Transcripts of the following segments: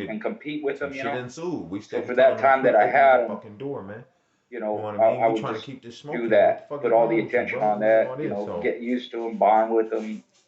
and compete with them, you shit know. ensued. We So steady for that telling them time that I quick, had open the them, fucking door, man. you You know, know what I mean? I We would trying to just keep this smoking. do What the that, fuck put is all wrong the with you, attention bro? on What's that, all you this? know, So get used to them, bond with them,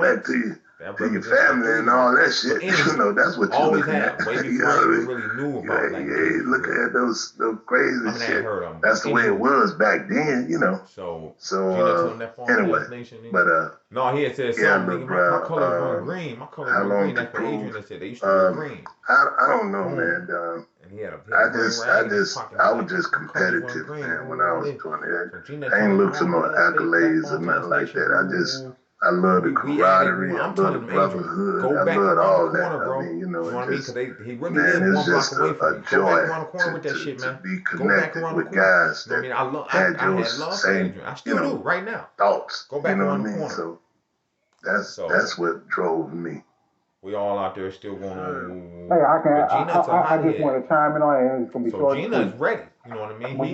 back to you. To your family and all that shit. You know, that's what you always looking have. at. Way You before know I what I even mean? really knew about Black Yeah, looking at those crazy I mean, I shit. heard of them. That's the way it was back then, you know. So So anyway, but no, he had said yeah, something. look, My bro, colors run green. My colors how run long green. to That's what Adrian prove? had said. They used to wear green. I don't know, man. And he had a I green rag in his pocket. I was just competitive, man. When I was 20, I ain't looked for no accolades or nothing like that. I love the camaraderie. I I'm love the telling him, brotherhood. go I back love around all the corner, that. bro. I mean, You know what I mean? Because he really man, live it's 1 block just away from a me. Go joy back around the corner with that shit, to man. be Go back connected around the with corner. guys You know what I that mean? I had your had love for same, Adrian. I still do right now. thoughts. Go back You know around what I the mean? corner. So that's what drove me. We all out there still going on. Hey, I just want to chime in on it, and it's gonna be short. Gina's ready. You know what I mean? When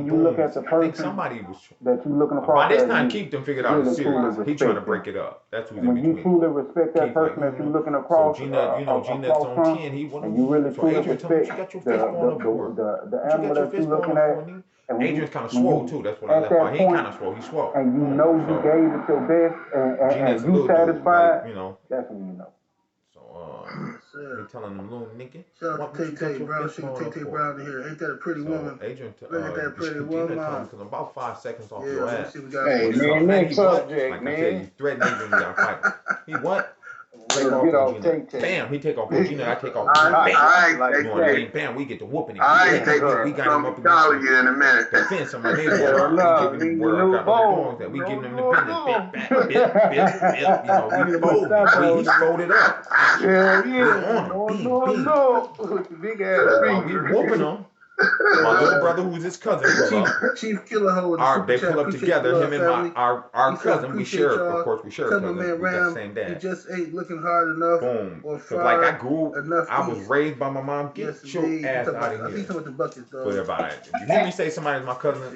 you look at the person, I think somebody was that you looking across. by this time, Keith figured out it's serious. He trying to break it up. That's who's in between. When you truly respect that person that you're looking across, so Gina's on 10. He and you really truly respect the animal that you're looking at. And Adrian's kind of swole too. That's what I left out. He kind of swole. He's swole. And you know you gave it your best, and you satisfied. That's when you know. He telling them little nigga. Shout out to Tay Brown, Tay Brown in here. Ain't that a pretty woman? Adrian, look at that pretty woman. Because about 5 seconds off your ass. Hey man, next subject, like man. I said, you threatened Adrian, we got fight. He what? Get off Tay. Bam, he take off Gina, I take off I bam, we get to whooping him. I ain't taking some dollar you in a minute. Defense him, my nigga. We giving him where I got the dogs that we giving him the business. You know, we fold. He folded up. Yeah. No. Big ass we whooping him. My little brother, who's his cousin, Chief Killer Ho. They pull up together. Him and our cousin. We share, of course, we share. Tell my man Ram, same dad. he just ain't looking hard enough. Boom. Or like I grew, enough I was raised by my mom. Get your ass out of here. I think some of the buckets, though. But if you hear me say somebody's my cousin, I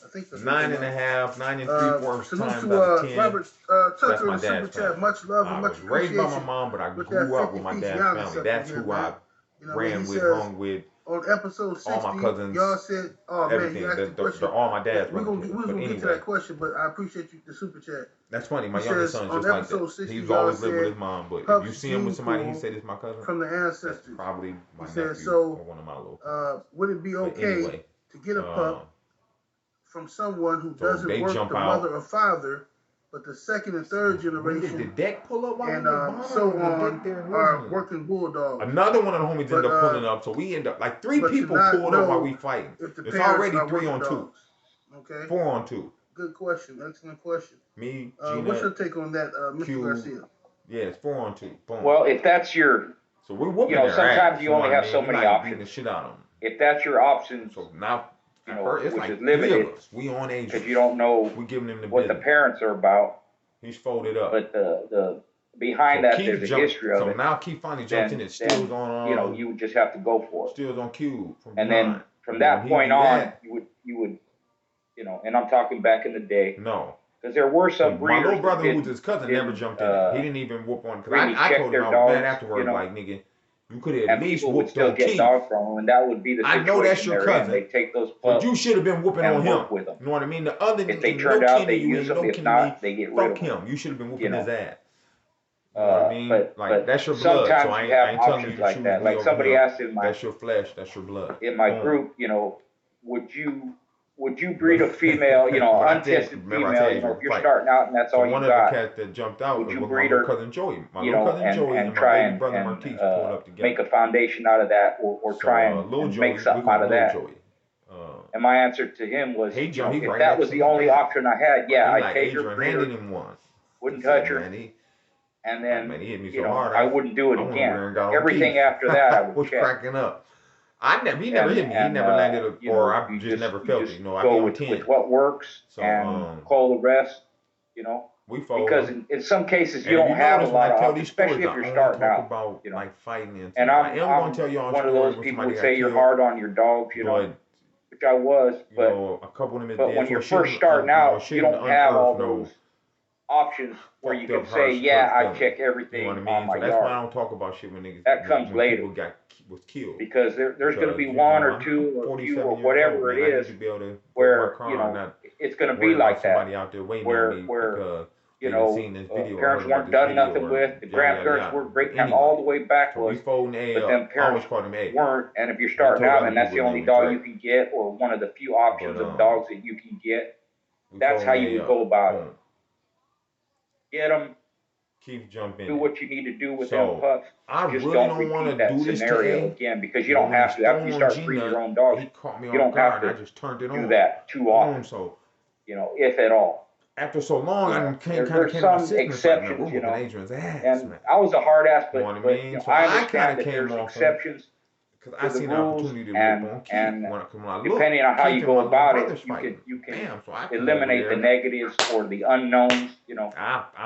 think 9.5, 9 3/4 times out of 10. Robert That's Tucker my in the super dad's chat. Much love and I much was raised by my appreciation. mom, but I grew up with my dad's family. That's who I ran with, hung with. On episode 60, all my cousins, y'all said, "Oh man, you asked the question." All my dad's we're gonna get to that question, but I appreciate you the super chat. That's funny. My youngest son's just like that. 60, He's always lived with his mom, but if you see him with somebody, he said it's my cousin. From the ancestors, that's probably my nephew or one of my little. Would it be okay to get a pup from someone who doesn't work the mother or father, but the second and third generation, the deck pull up and so on, are working bulldogs? Another one of the homies ended up pulling up, so we end up like 3 people pulled up while we fighting. It's already 3 on 2. Okay. 4 on 2. Good question. Excellent question. Me, Gina, what's your take on that, Mr. Garcia? Yeah, it's 4 on 2. Boom. Well, if that's your, so we're whooping sometimes you only have so many options. The shit out of them. If that's your option, so now. It's which like is limited. We on age because you don't know we giving him what the parents are about. He's folded up. But the behind that there's a history of it. So now Keith finally jumped in. It still on. You would just have to go for it. Still on cue. And then from that point on, you would, and I'm talking back in the day. No. Because there were some breeders. My little brother, who's his cousin, never jumped in. He didn't even whoop on. Because I told him I was mad afterwards, like nigga. You could have at least would still get dogs from him, and that would be the situation. I know that's your cousin. They take those but you should have been whooping on him. With them. You know what I mean? The other if they turned out, they use them. If not, they get rid of him. You should have been whooping his ass. You know what I mean? But that's your blood. Sometimes so I you have ain't telling options you like that. Like somebody asked in my. That's your flesh. That's your blood. In my group, would you breed a female, untested female, if you're starting out and that's all you got? One of the cats that jumped out would you was breed my her, cousin Joey. My little cousin Joey and try my baby brother Marquise pulled up together. Make a foundation out of that, or try and make something out of that. And my answer to him was, if that was the only option I had, I'd take her, breed her, wouldn't touch her, and then I wouldn't do it again. Everything after that, I would check. Cracking up. He never hit me. He never landed or I just never felt it. I go with what works and call the rest. We follow because in some cases you don't have a lot of options, especially if you're starting out. About, like fighting and I'm going to tell you one of those people who say you're hard on your dogs, which I was, but a couple of them but when you're first starting out, you don't have all those options where you can say, I check everything on my yard. That's why I don't talk about shit when niggas. That comes later. Was killed because there's going to be one or two or few or whatever it is where it's going to be like that where parents weren't done nothing with, the grandparents were breaking them all the way backwards, but them parents weren't, and if you're starting out and that's the only dog you can get or one of the few options of dogs that you can get, that's how you would go about it. Get them. Keep jumping. Do what you need to do with them pups. I just really don't want to repeat that do this scenario again because you don't have to. After you start breeding your own dogs, you don't have to I just turned it do that too often. So, if at all. after so long, I kind of there's came some to my exceptions, like, you know. Adrian's ass, And man. I was a hard ass, but, you know what I mean? You know, So I understand that came there's exceptions because I seen the opportunity to rip on Keith. and when I depending on how you go about it, you can eliminate the negatives or the unknowns, you know,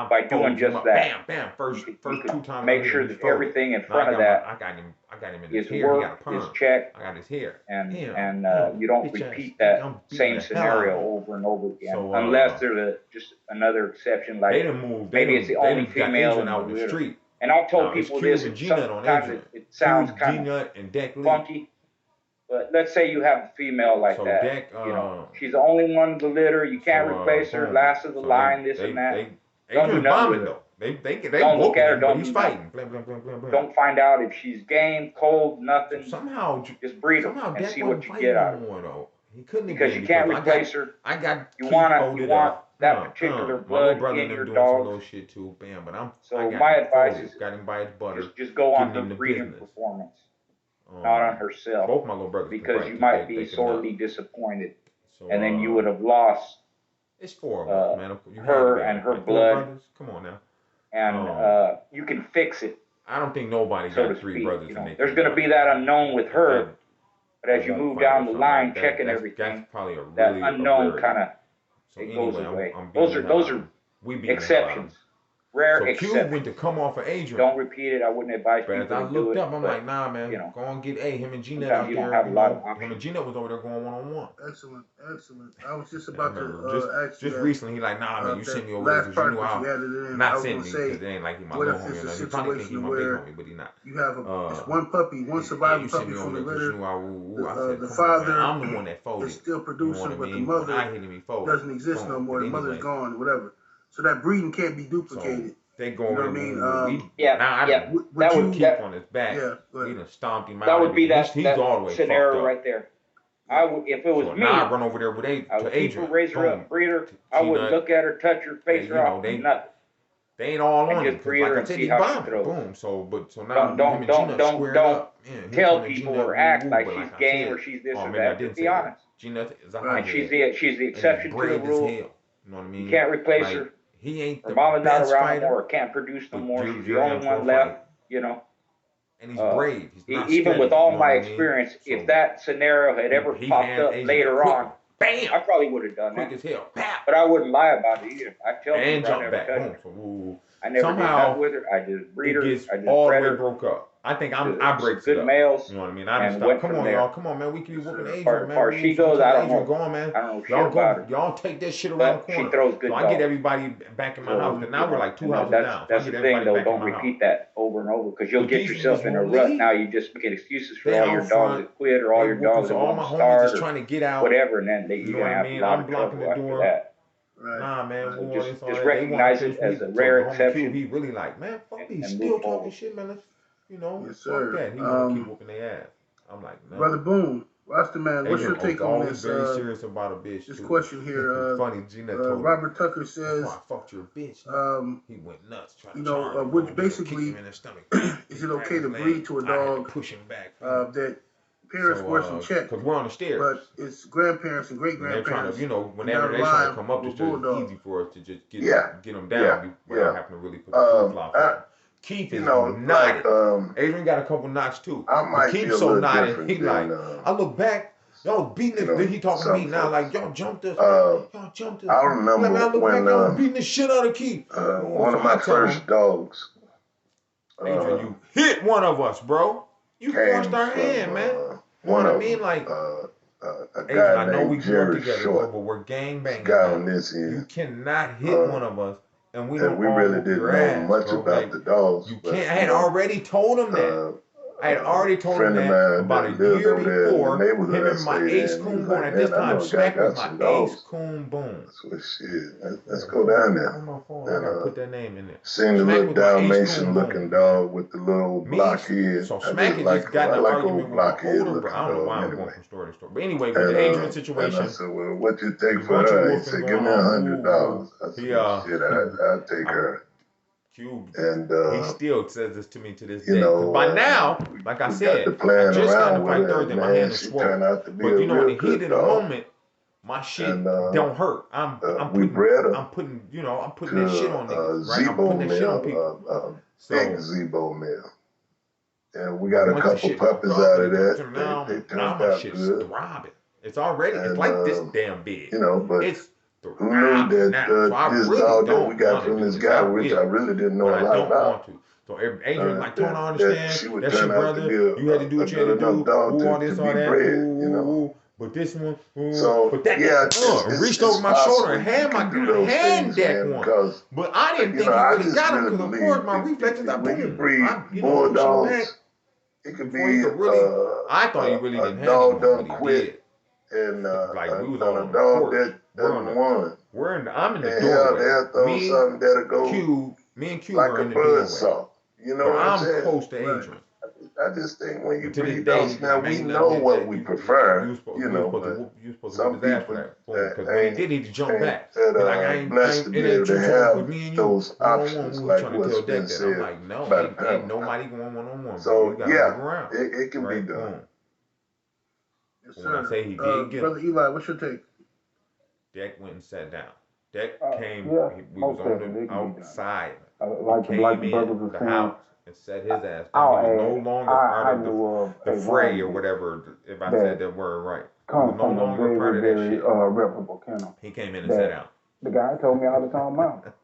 by doing just that. Bam. First 2 times. Make sure that everything in front of that I got him in is his hair. work, is checked. I got his hair. And you don't repeat that same scenario over and over again, unless there's just another exception, like maybe it's the only female in the street. And I've told people this, sometimes it sounds kind of funky, but let's say you have a female like that, you know, she's the only one in the litter, you can't replace her, last of the line, this and that. Don't do nothing with her. Don't look at her, don't do nothing. Don't find out if she's game, cold, nothing. Somehow, just breed her and see what you get out of her. Because you can't replace her. You want that particular blood in your dog. Shit too, bam, but so my advice is got him by his butter. Just go on her breeding performance, not on herself. Both my little brothers, because you might be sorely disappointed, and then you would have lost. It's 4 of us, man. Her and her blood. Come on now. And you can fix it. I don't think nobody got 3 brothers. You know, there's going to be that unknown with her, but as you move down the line, checking everything, that unknown kind of it goes away. Those are exceptions, rare exceptions. Cube went to come off of Adrian. Don't repeat it. I wouldn't advise people to do it. I looked up. I'm like, nah, man. Go and get him and Gina out there. Him and Gina was over there going 1-on-1. Excellent. I was just about to ask you. Just recently, he like, nah, man, you sent me over there because you knew how. Not sent me because it ain't like he my little homie. He probably think he my big homie, but he not. You have one puppy, one surviving puppy from the litter. The father, I'm the one that folded. Is still producing, but the mother doesn't exist no more. The mother's gone, whatever. So that breeding can't be duplicated. They go over that would keep on his back. He done stomped him out. That would be that scenario right there. I would, if it was me, I run over there with Adrian, raise her up, breed her. I wouldn't look at her, touch her, face her off, nothing. They ain't all on it. Like I said, he bombed. Boom. So now don't tell people or act like she's game or she's this or that. Just be honest. And she's the exception to the rule. You know what I mean? You can't replace her. He ain't her mama's not around anymore, or can't produce no more. She's the only one left, you know. And he's brave. He's not even with all my experience, if that scenario had ever popped up later on, bam, I probably would have done that. Quick as hell. But I wouldn't lie about it either. I tell and people jump back. I never did that with her. I did breed her. I did all the way broke up. I think I break good males. You know what I mean? I just stop. Come on, y'all. Come on, man. We can be whooping Adrian, man. Far she goes, I don't know. Going, man. I don't know shit about her. Y'all take that shit around the corner. She throws good. So I get everybody back in my house, and now we're like 2 houses down. That's the thing, though. Don't repeat that over and over because you'll get yourself in a rut. Now you just make excuses for all your dogs that quit or all your dogs that won't start or whatever, and then you're gonna have a lot of trouble after that. Right. Nah, man. So just recognize it as a rare exception. He really like, man, fuck these still talking shit, man. Let's, yes, sir. That. He want to keep whooping their ass. I'm like, no. Brother Boone, Rasta man, what's your take on this? Very serious about a bitch. This question here. Funny, Gina Robert Tucker says, I fucked your bitch. He went nuts. Which basically, is it okay to breed to a dog pushing back that parents wasn't checked? Because we're on the stairs. But it's grandparents and great grandparents. Whenever they try to come up, it's easy for us to just get them down without having to really put the flop on. Keith is knotted. Adrian got a couple knots too. Keith's so knotted. He like, I look back, y'all beating this. He talking to me now like y'all jumped us. Y'all jumped us. I remember I look when back, y'all beating the shit out of Keith. One of my first dogs. Adrian, you hit one of us, bro. You forced our hand, man. You know what I mean? Like, Adrian, I know we grew up together, but we're gang banging. You cannot hit one of us. And we really didn't know much about the dogs. You can't. I had already told him that. I had already told him that about a year before. Him and my Ace Coon Boone at this time. Smack was my Ace Coon Boone. That's what shit. Let's go down there. On my phone. I gotta put that name in there. Seen the little Dalmatian looking dog with the little block head. So Smack just got the argument with older bro. I don't know why I'm going from story to story. But anyway, with the Adrian situation. I said, well, what you take for her? He said, give me $100. I said, shit, I'll take her. Cube, and he still says this to me to this day. By now, like I said, I just got to fight Thursday. My hand is swollen. But in the heat of the moment, my shit don't hurt. I'm putting that shit on niggas, right? I'm putting that shit on people. Big Zebo mill. And we got a couple puppies out of that. They turned out good. Throbbing. It's like this damn big. But it's who knew that this dog that we got from this guy, which I really didn't know a lot about. So Adrian don't understand. That's your brother. You had to do what you had to do. All this, all that. But this one, but that reached over my shoulder and hand that one. But I didn't think he really got him because, of course, my reflexes are boom. Bulldogs. It could be I thought he really didn't have dog done quit. And like we was on a dog that won. I'm in the doorway. They'll throw something that'll go me and Q like were in a the doorway. buzzsaw. You know what I'm saying? I'm close to Adrian. I just think when you breed dogs, now we know what we prefer, you supposed to whip his ass for that. Because when he did, he jumped back. I ain't blessed to be able to have those options like what's been said. I'm like, no, ain't nobody going one-on-one. So, yeah, it can be done. Yes, sir. When I say he did get Brother Eli, what's your take? Deck went and sat down. Deck came, we was on the outside. Like the brothers were saying. House. And set his ass down. He was no longer part of the fray or whatever, if I said that word right. He was no longer part of that shit. Reputable kennel. He came in and sat down. The guy told me all the time about.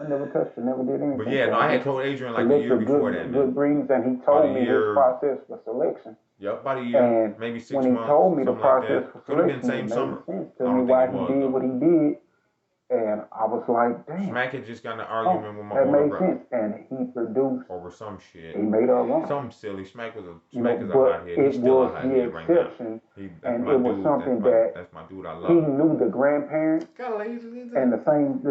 I never touched it, never did anything. But yeah, I had told Adrian like a year before that. Good breeds, and he told me his process for selection. Yep, about a year, and maybe 6 months. When he told me the process for could have been same summer. Tell me why he did what he did. And I was like, damn. Smack had just got in an argument with my older brother. That made sense. And he produced. Over some shit. He made her wrong. Something silly. Smack is a hothead. He's still a hothead right now. And it was something that's my dude I love. He knew the grandparents. And the same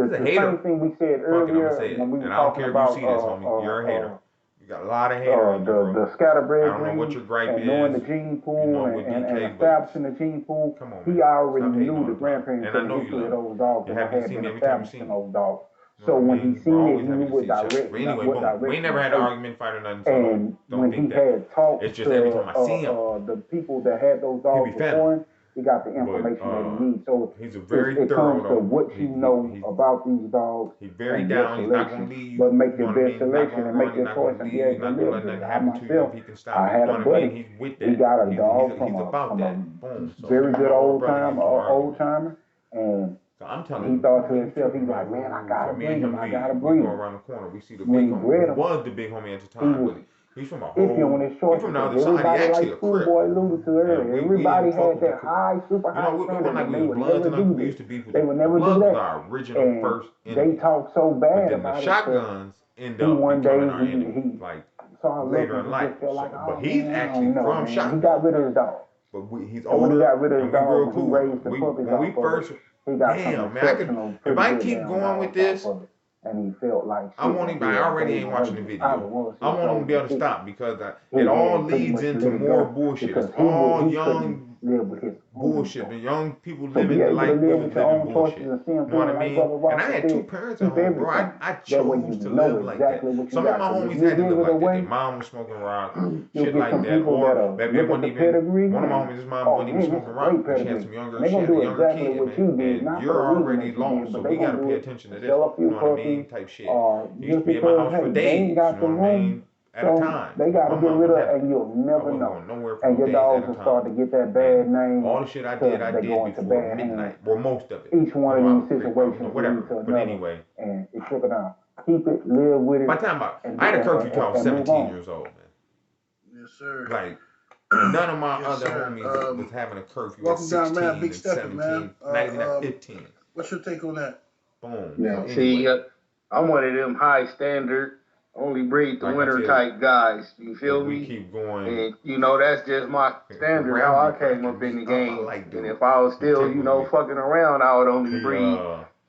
thing we said earlier when we were talking about. And I don't care if you see this, homie. You're a hater. You got a lot of haters. The scatterbred I don't know what your gripe is. Knowing the gene pool and establishing the gene pool, he already knew the grandparents and I know you love those dogs and had been establishing those dogs. So when he seen it, he knew what direction. Anyway, we ain't never had an argument, fight or nothing. So and when he had talked it's just every time I see him, the people that had those dogs before, he got the information that he needs. So he's a very it thorough. Comes to what you know about these dogs. He's very down. He's not gonna leave you. But make your best selection and make your choice and be able to live with it. I myself, I had a buddy. He got a dog from a very good old timer, and so I'm telling he thought to himself, he's like, man, I gotta breed him. I gotta breed him. We go around the corner, we see the big homie. He was the big homie at the time. He's from a whole. He's from the other side. He actually a crip. Alluded to earlier. Everybody had that high, super high standard. They would never do that. They would never do that. Our original first. They talk so bad about the shotguns end up becoming our enemy. Like later in life. But he's actually from shotgun. He got rid of his dog. But he's older. When he got rid of his dog, he raised the puppies. When we first. Damn, man, if I keep going with this. And he felt like I already ain't watching the video. I want him to be able to stop because it all leads into more bullshit. It's all young bullshit. The young people living the life we was living bullshit. You know what I mean? And I had two parents at home, bro. I chose to live like that. Some of my homies had to live like that. Their mom was smoking rock, shit like that. Or maybe one of my homies, his mom wasn't even smoking rock. She had some younger kid, man. And you're already lost, so we gotta pay attention to this. You know what I mean? Type shit. He used to be in my house for days. You know what I mean? At a time. They got to get rid of it, and you'll never know. And your dogs will start to get that bad name. All the shit I did before midnight. Well, most of it. Each one of these situations. Whatever. But anyway. And it took it out. Keep it, live with it. By the time I had a curfew till I was 17 years old, man. Yes, sir. Like, none of my other homies was having a curfew at 16 and 17, not even at 15. What's your take on that? Boom. Yeah, see, I'm one of them high standard, only breed the winter type guys. You feel me? We keep going. And, you know, that's just my standard, how I came up in the game. And if I was still, you know, fucking around, I would only breed,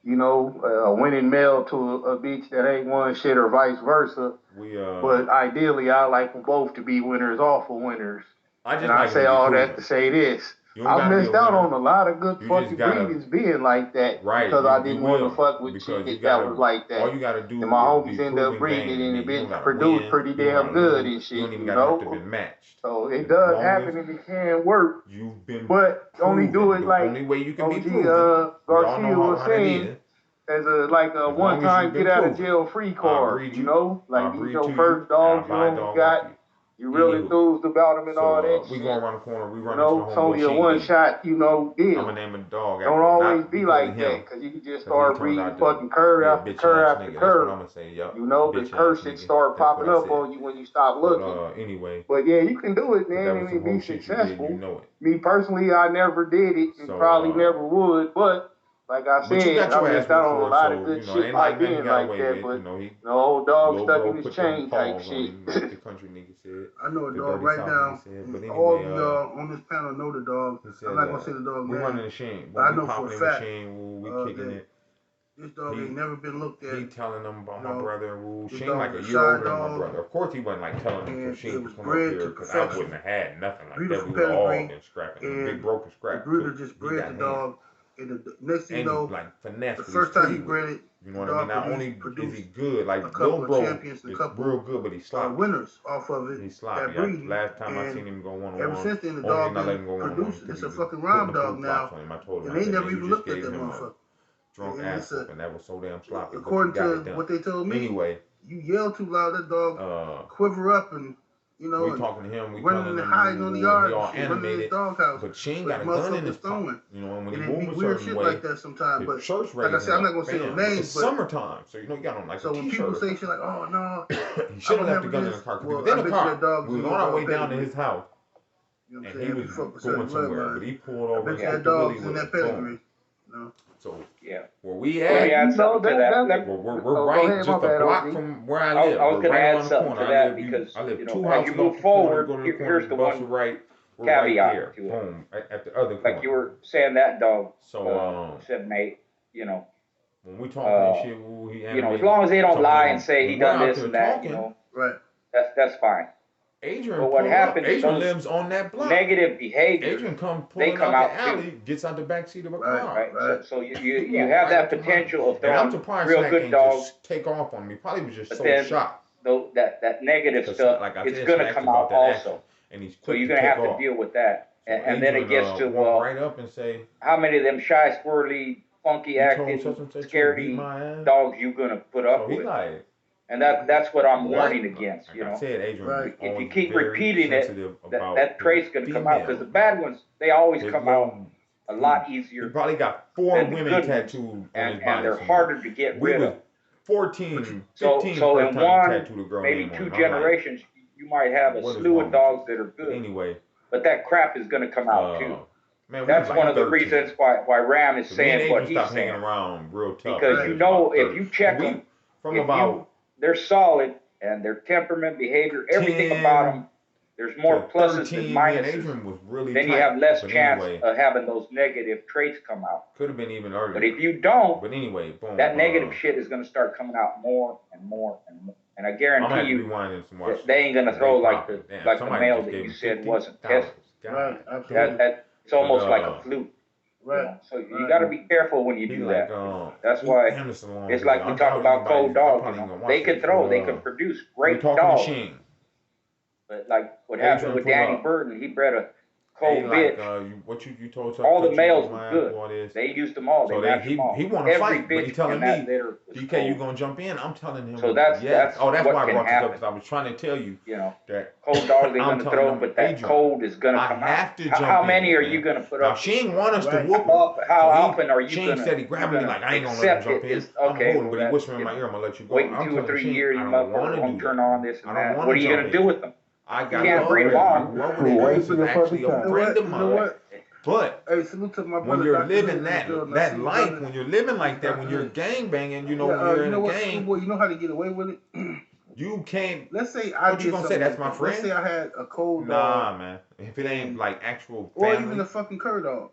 you know, a winning male to a bitch that ain't won shit or vice versa. But ideally, I like them both to be winners off of winners. I say all that to say this. I missed out on a lot of good fucking breedings being like that because I didn't want to fuck with shit that was like that. All you gotta do and my homies end up breeding it and it bitch produced pretty damn good and shit. You don't even have to be matched. So it does happen and it can work. You've been but only do it like only way you can be Garcia was saying. As a one-time get out of jail free card, you know, like these your first dogs you only got. You really enthused about them and all that. We going around the corner. We run it's only a one-shot, deal. I'm gonna name a dog. Don't always be like that, because you can just start breeding fucking cur after cur after cur. I'm gonna say, you know, the cur shit start popping up on you when you stop looking. Anyway. But yeah, you can do it, man, and be successful. Me personally, I never did it, and probably never would, but. Like I said, I missed out on a lot of good shit by being like that, but the old dog stuck in his chain type shit. The country nigga said. I know a dog right now. All of y'all on this panel know the dog. I'm not gonna say the dog name. We running the Shane. But I know for a fact. We kicking it. This dog ain't never been looked at. He telling them about my brother and Woo. Shane like a year older than my brother. Of course he wasn't like telling them for Shane to come up here because I wouldn't have had nothing like that. We were all been scrapping. Big broken scrap. The breeder just bred the dog. And the next thing you know, like finesse the first time he bred it, you know what I mean? Not only is he good, like Lil Bro is real good, but he's sloppy. Winners off of it. He's sloppy. Last time I seen him go 1-on-1. Ever since then, the dog been produced. It's a fucking rhyme dog now. And they never even looked at that motherfucker. Drunk ass and that was so damn sloppy. According to what they told me, anyway, you yell too loud, that dog quiver up and. You know, we talking to him, we running and hiding on the yard, all animated, doghouse. But Shane got a gun in his pocket. You know, and when he moves a weird certain shit way, like that sometimes. But like I said, I'm not gonna say no names. It's summertime, so you know you got on like so a when people say shit like, "Oh no," he should have left the gun in the car. Because he was in the car. We was on our way down to his house, and he was going somewhere, but he pulled over. That dog's in that pedigree. So yeah, where we at? Add something to that. We're right just a block from where I live. I was going to add something to that because you know, as you move forward, here's the one caveat to it. Boom, at the other corner. Like you were saying, that dog. So 7-8. You know. When we talking shit, you know, as long as they don't lie and say he done this and that, you know, right? That's fine. Adrian, but what happens? Adrian lives on that block. Negative behavior. Adrian come out the alley, gets out the back seat of a car. Right. So you have that potential of throwing real good dogs. Just take off on me. Probably was just so shocked. That negative stuff, it's gonna come out also. And he's so you're gonna have to deal with that. And then it gets to right up and say, how many of them shy, squirrely, funky acting, scaredy dogs you gonna put up with? And that's what I'm warning against, you know. If you keep repeating it, that trait's going to come out. Because the bad ones, they always come out a lot easier. He probably got 4 women tattooed on his body. And they're harder to get rid of. 14, 15 so in one, maybe 2 generations, you might have a slew of dogs that are good. Anyway. But that crap is going to come out too. Man, that's one of the reasons why Ram is saying what he's saying. Around real tough. Because you know, if you check them, they're solid, and their temperament, behavior, everything about them, there's more pluses than minuses. Then you have less chance of having those negative traits come out. Could have been even earlier. But if you don't, boom, that negative shit is going to start coming out more and more and more. And I guarantee you that they ain't going to throw like the male that you said wasn't tested. Right, absolutely. It's almost like a fluke. Right. You know? So you got to be careful when you do that. That's why it's like we talk about cold dogs. You know? They can throw, they can produce great dogs. But like what happened with Danny Burton, he bred a cold bitch. You told all the males were good. They used them all. So he want to fight, but he's telling me, DK, you gonna jump in? I'm telling him. So that's why I brought this up, because I was trying to tell you. You know, that cold dogs they're gonna throw, but that cold is gonna come out. How many are you gonna put up? Now she ain't want us to whoop him. How often are you gonna? She said he grabbed me like I ain't gonna let him jump in. I'm holding, but he whispered in my ear, I'm gonna let you go. Waiting 2 or 3 years, you won't turn on this and that. What are you gonna do with them? I got can't breed them on. Actually a friend of mine. But hey, salute to my brother, when you're living that life, when you're living like that, when you're gang banging, you know, when you're in a gang, you know how to get away with it. You can't. Let's say what you gonna say? That's my friend. Let's say I had a cold dog. Nah, man. If it ain't like actual family, or even a fucking cur dog,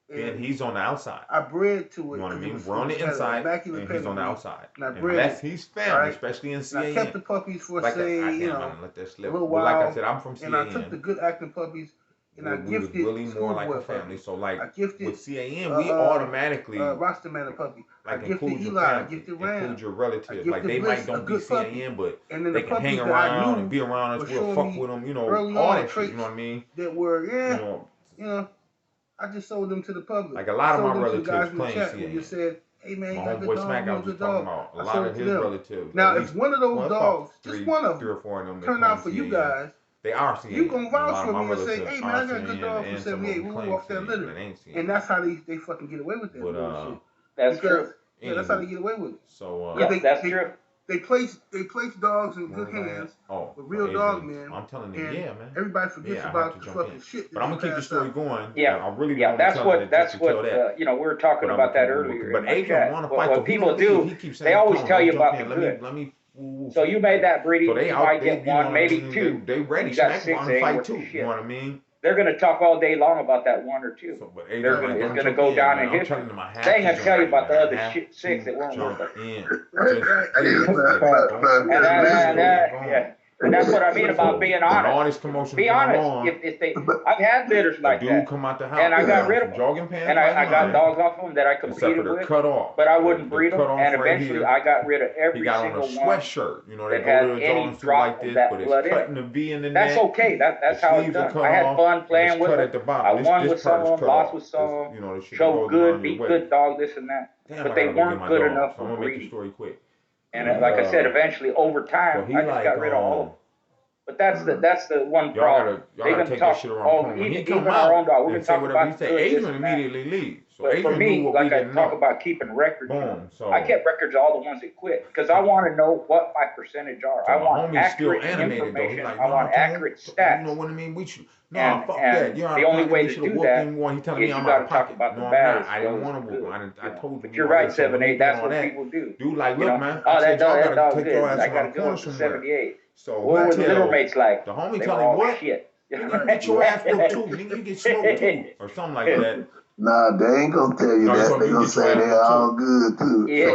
then he's on the outside. I bred to it. You know what I mean? We're on the inside, and he's on the outside. Unless he's family, especially in CAN. I kept the puppies for say, let that slip. a little while. Like I said, I'm from CAN. And I took the good acting puppies and I gifted really more like a family. So like with CAN, we automatically Rastaman a puppy. Like I gifted Eli, I gifted Ram, include your relatives. Like they might don't be CAN, but they can hang around and be around us. We'll fuck with them, all that shit. You know what I mean? That were I just sold them to the public. Like a lot of my relatives claim CAN. You just said, hey man, my homeboy Smack, I was just talking about a lot of his relatives. Now, if one of those dogs, just one of them, 3 or 4 of them, turn out for you guys, they are CAN. You gonna vouch for me and say, hey man, I got a good dog from 78. We walk that litter, and that's how they fucking get away with that bullshit. That's true. Yeah, that's how they get away with it. So that's true. They place dogs in good hands with real dog men. I'm telling you, man. Everybody forgets about the fucking shit. But I'm gonna keep the story going. Yeah, I really that's what we were talking about that earlier. But Adrian want to fight. What people do, they always tell you about the good. Let me. So you made that breeding. So you might get one, maybe 2. They ready. You got 6 to fight too. You know what I mean? They're going to talk all day long about that 1 or 2. So, it's going to go down in history. They ain't going to tell you about the other 6 that won't work. And that's what I mean about being honest. Be honest. If I've had litters like that, come out the house, and I got rid of them, and I got dogs off of them that I competed with, but I wouldn't breed them, and eventually I got rid of every single one that had any drop of that blood in it. That's okay. That's how it's done. I had fun playing with them. I won with some of them, lost with some of them, showed good, beat good dogs, this and that, but they weren't good enough for breeding. And like I said, eventually over time, I just got rid of all of them. But that's the one problem. They can talk. Even our own dog. We can talk about good. Adrian immediately leaves. So but for me, like I talk about keeping records. I kept records of all the ones that quit because I want to know what my percentage are. I want accurate information. I want accurate stats. You know what I mean? Fuck that. The only way to do that is you got to talk about the bad. I didn't want to. I told you. But you're right, 78. That's what people do. Dude, like, look, man. Oh, that dog good. I got to go to 78. So what were the little mates like? The homie tell him what? Shit. Get your ass whooped too. Nigga, you get smoked too, or something like that. Nah, they ain't gonna tell you that. They gonna say they're all good too. They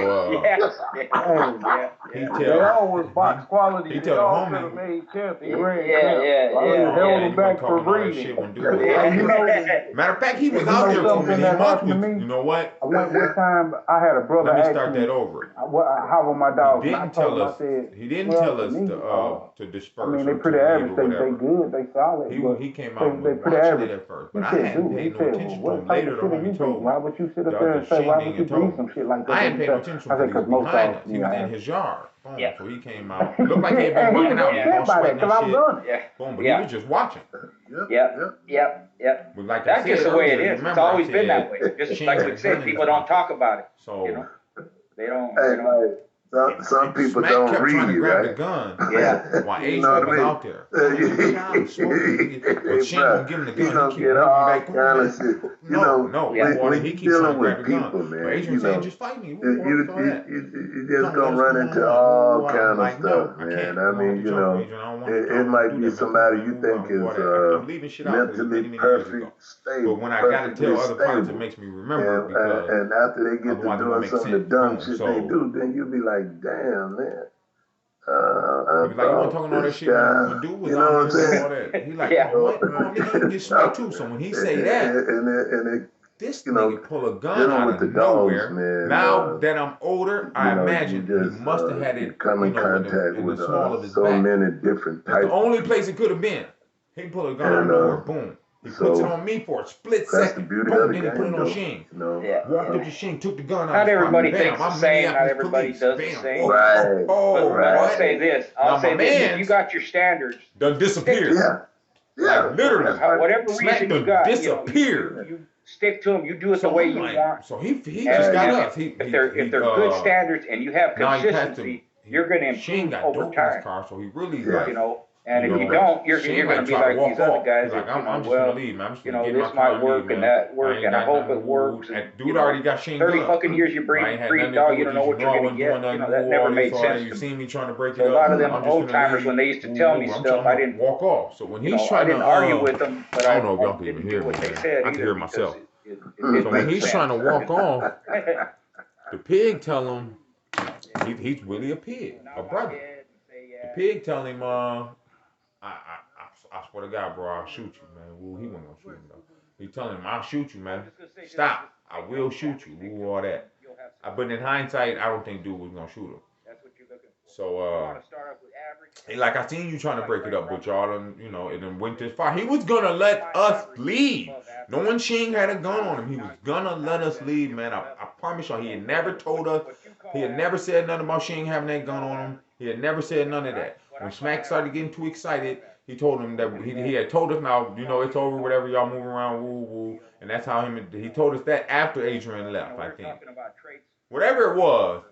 always box quality. He tell the homie. Held him back for breeding. Matter of fact, he was out there for many months. You know what? I went one time. I had a brother. Let me start that over. How were my dogs? He didn't tell us. He didn't tell us to disperse. I mean, they pretty average. They good. They solid. He came out with watching it at first, but I hadn't paid no attention to him. Later, the homie told me. Why would you sit up there and say, why would you breed some shit like that? I hadn't paid no attention to him. He was behind us. He was in his yard. Boom. Yeah. So he came out. Looked like he had been working out. He was sweating that shit. Boom. But he was just watching. Yep. Like that's just the way it is. It's always been that way. Just like we said, people don't talk about it. So they don't. Some people don't read, to right? The gun. Yeah. While Adrian was out there. But she ain't gonna give him the gun. You don't get all kind of shit. When he keeps dealing with people, man, Adrian saying, just fight me. You just gonna run into all kind of stuff, man. I mean, it might be somebody you think is mentally perfect, stable. But when I gotta tell other parts, it makes me remember. And after they get to doing some of the dumb shit they do, then you'll be like, damn, man. Like, you talking all that shit when dude was out there saying? All that. He like, what? Nigga, you get smoked too. So when he say that, this nigga pull a gun out of nowhere. Man, now that I'm older, I imagine he must have had it come in contact with small of his so back. many different types. The only place it could have been. He pull a gun out of nowhere, boom. He puts it on me for a split second. Boom, then he put it on Sheen. Walked up to Sheen, took the gun out. Not everybody thinks the same. Not everybody does the same. Right. But I'll say this. If you got your standards. Done disappeared. Yeah. Like, literally. Whatever reason you got. Disappeared. You stick to them. You do it the way you want. So he just got us. If they're good standards and you have consistency, you're going to improve over time. So he really And if you don't, you're going to be like these other guys that, I'm just going to leave, man. This might work and that work, and I hope it works. Dude already got Shane 30 fucking years you breed dog, you don't know what you're going to get. That never made sense. You seen me trying to break it up. A lot of them old timers, when they used to tell me stuff, I didn't walk off. So when he's I didn't argue with them, but I don't know if y'all can even hear what they said. I can hear myself. So when he's trying to walk off, the pig tell him he's really a pig, a brother. The pig tell him, I swear to God, bro, I'll shoot you, man. Woo, he wasn't gonna shoot him though. He telling him, I'll shoot you, man. Stop. I will shoot you. Woo, all that. But in hindsight, I don't think dude was gonna shoot him. So, like I seen you trying to break it up, but y'all done, you know, it done went this far. He was gonna let us leave. Knowing Sheen had a gun on him, he was gonna let us leave, man. I promise y'all, he had never told us. He had never said nothing about Sheen having that gun on him. He had never said none of that. When Smack started getting too excited, he told him that he had told us, now, you know, it's over, whatever, y'all move around, woo, woo. And that's how he told us that after Adrian left, I think. Whatever it was,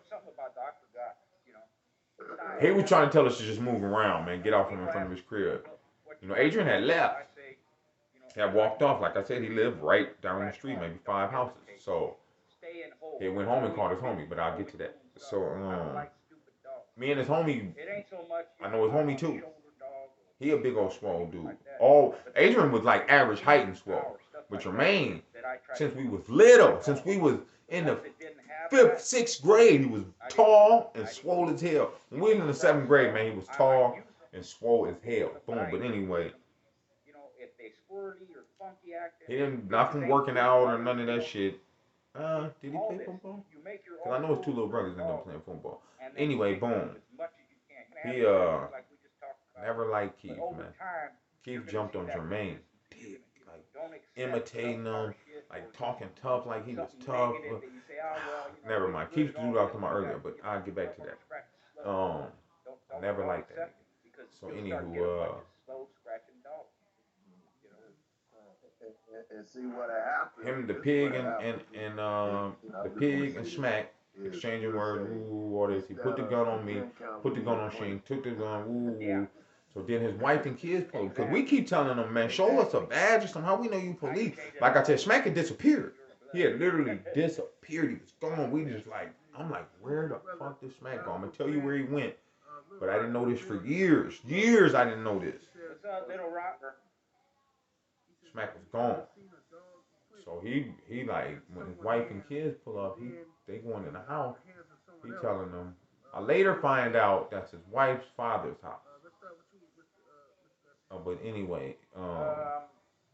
he was trying to tell us to just move around, man, get off him in front of his crib. You know, Adrian had left. He had walked off. Like I said, he lived right down the street, maybe 5 houses. So he went home and called his homie, but I'll get to that. So, me and his homie, I know his homie too. He a big old swole dude. Adrian was like average height and swole. But Jermaine, since we was little, since we was in the 5th, 6th grade, he was tall and swole as hell. When we was in the 7th grade, man, he was tall and swole as hell. Boom. But anyway, he didn't, not from working out or none of that shit. Did he play football? Because I know his 2 little brothers ended up playing football. Anyway, boom. He never liked Keith, man. Keith jumped on Jermaine. Like imitating him, like talking tough, like he was tough. Never mind. Keith threw it out to my earlier, but I'll get back to that. I never liked that. So anywho, and see what happened. Him, the pig, and the pig and Smack exchanging words. Ooh, all this. He put the gun on me, put the gun on Shane, took the gun. Ooh. So then his wife and kids pulled. Because we keep telling them, man, show us a badge or something. How we know you police? Like I said, Smack had disappeared. He had literally disappeared. He was gone. We just like, I'm like, where the fuck did Smack go? I'm gonna tell you where he went. But I didn't know this for years. Years I didn't know this. Smack was gone. So he like, when his wife and kids pull up, they going in the house. He telling them. I later find out that's his wife's father's house. But anyway,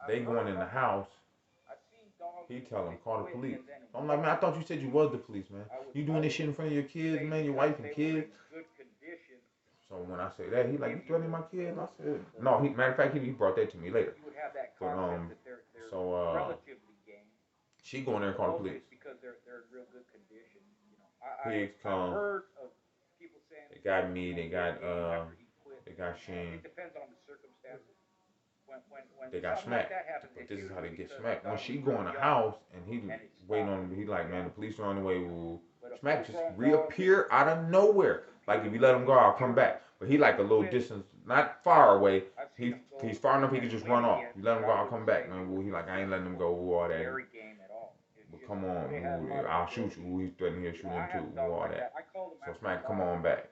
they going in the house. He tell them, call the police. I'm like, man, I thought you said you was the police, man. You doing this shit in front of your kids, man, your wife and kids. So when I say that, he like, you threatening my kids? I said, no. Matter of fact, he brought that to me later. But she going there and call the police. Pigs come. They got me. They got Shane. They got Smack. But this is how they get Smack. When she go in the house and he waiting on, he like, man, the police are on the way. Ooh. Smack just reappear out of nowhere. Like, if you let him go, I'll come back. But he like a little distance, not far away. He's far enough he can just run off. You let him go, I'll come back, man. Ooh, he like, I ain't letting him go. Ooh, all that. But come on, ooh, I'll shoot you. Ooh, he's threatening to shoot him too. Ooh, all that. So Smack, come on back.